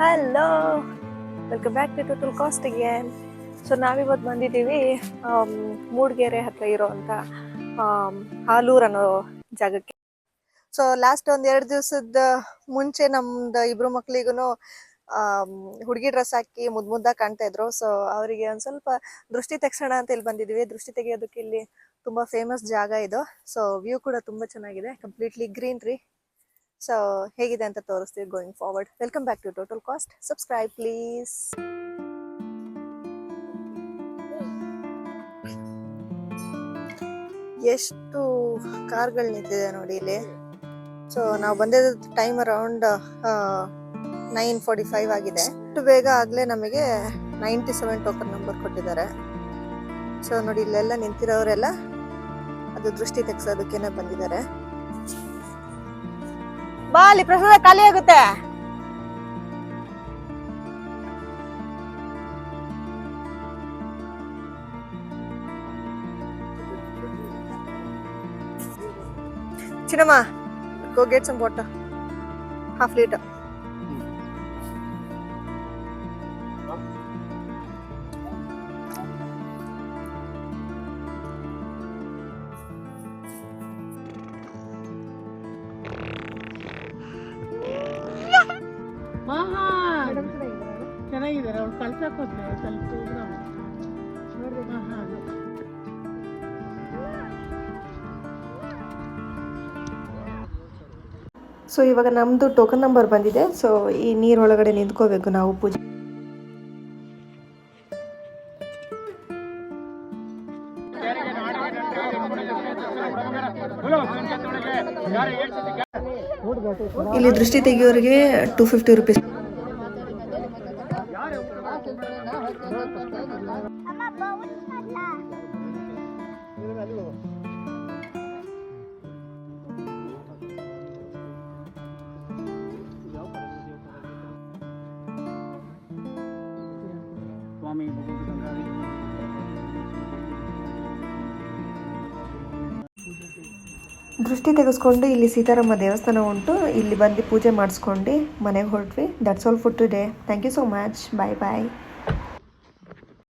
Hello, welcome back to total cost again. So ನಾವಿವತ್ತು ಬಂದಿದ್ದೀವಿ ಮೂಡಿಗೆರೆ ಹತ್ರ ಇರೋವಂಥ ಹಾಲೂರು ಅನ್ನೋ ಜಾಗಕ್ಕೆ. ಸೊ ಲಾಸ್ಟ್ ಒಂದು 2 ದಿವಸದ ಮುಂಚೆ ನಮ್ದು ಇಬ್ರು ಮಕ್ಳಿಗೂ ಹುಡುಗಿ ಡ್ರೆಸ್ ಹಾಕಿ ಮುದ್ದಾಗಿ ಕಾಣ್ತಾ ಇದ್ರು. ಸೊ ಅವರಿಗೆ ಒಂದು ಸ್ವಲ್ಪ ದೃಷ್ಟಿ ತೆಗ್ಸೋಣ ಅಂತ ಇಲ್ಲಿ ಬಂದಿದ್ದೀವಿ. ದೃಷ್ಟಿ ತೆಗೆಯೋದಕ್ಕೆ ಇಲ್ಲಿ ತುಂಬಾ ಫೇಮಸ್ ಜಾಗ ಇದು. ಸೊ ವ್ಯೂ ಕೂಡ ತುಂಬಾ ಚೆನ್ನಾಗಿದೆ, ಕಂಪ್ಲೀಟ್ಲಿ ಗ್ರೀನ್ರಿ. ಸೊ ಹೇಗಿದೆ ಅಂತ ತೋರಿಸ್ತೀವಿ going forward. Welcome back to total cost. Subscribe please. ಎಷ್ಟು ಕಾರ್ಗಳು ನಿಂತಿದೆ ನೋಡಿ ಇಲ್ಲಿ. ಸೊ ನಾವು ಬಂದಿದ್ದ ಟೈಮ್ ಅರೌಂಡ್ 9:45 ಆಗಿದೆ. ಅಷ್ಟು ಬೇಗ ಆಗ್ಲೇ ನಮಗೆ 97 ಟೋಕನ್ ನಂಬರ್ ಕೊಟ್ಟಿದ್ದಾರೆ. ಸೊ ನೋಡಿ ಇಲ್ಲೆಲ್ಲ ನಿಂತಿರೋರೆಲ್ಲ ಅದು ದೃಷ್ಟಿ ತೆಗ್ಸೋದಕ್ಕೇನೆ ಬಂದಿದ್ದಾರೆ. ಬಾ, ಅಲ್ಲಿ ಪ್ರಸಾದ ಖಾಲಿ ಆಗುತ್ತೆ. ಚಿನ್ನಮ್ಮ, go get some water, half liter. ಚೆನ್ನಾಗಿದ್ದಾರೆ. ಅವ್ರು ಕಳ್ಸಕ್ಕೋದ್ರೆ ಸ್ವಲ್ಪ ಸೊ ಇವಾಗ ನಮ್ಮದು ಟೋಕನ್ ನಂಬರ್ ಬಂದಿದೆ. ಸೊ ಈ ನೀರೊಳಗಡೆ ನಿಂತ್ಕೋಬೇಕು ನಾವು ಪೂಜೆ. ಇಲ್ಲಿ ದೃಷ್ಟಿ ತೆಗಿಯೋರಿಗೆ 250 ರೂಪೀಸ್. ದೃಷ್ಟಿ ತೆಗೆಸ್ಕೊಂಡು ಇಲ್ಲಿ ಸೀತಾರಾಮ ದೇವಸ್ಥಾನ ಉಂಟು, ಇಲ್ಲಿ ಬಂದು ಪೂಜೆ ಮಾಡಿಸ್ಕೊಂಡು ಮನೆಗೆ ಹೊರಟ್ವಿ. That's all for today. Thank you so much. Bye bye.